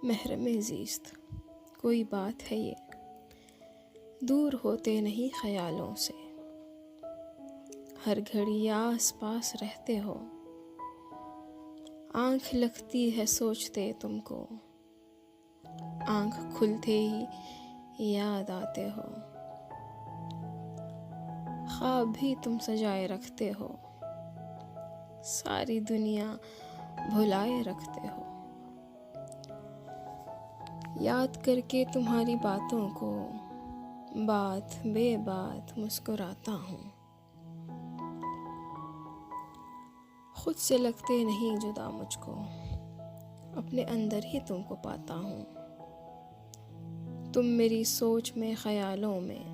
महरम ज़ीस्त कोई बात है ये, दूर होते नहीं ख्यालों से, हर घड़ी आस पास रहते हो। आँख लगती है सोचते तुमको, आँख खुलते ही याद आते हो। ख्वाब भी तुम सजाए रखते हो, सारी दुनिया भुलाए रखते हो। याद करके तुम्हारी बातों को बात बेबात मुस्कुराता हूँ। खुद से लगते नहीं जुदा मुझको, अपने अंदर ही तुमको पाता हूँ। तुम मेरी सोच में ख्यालों में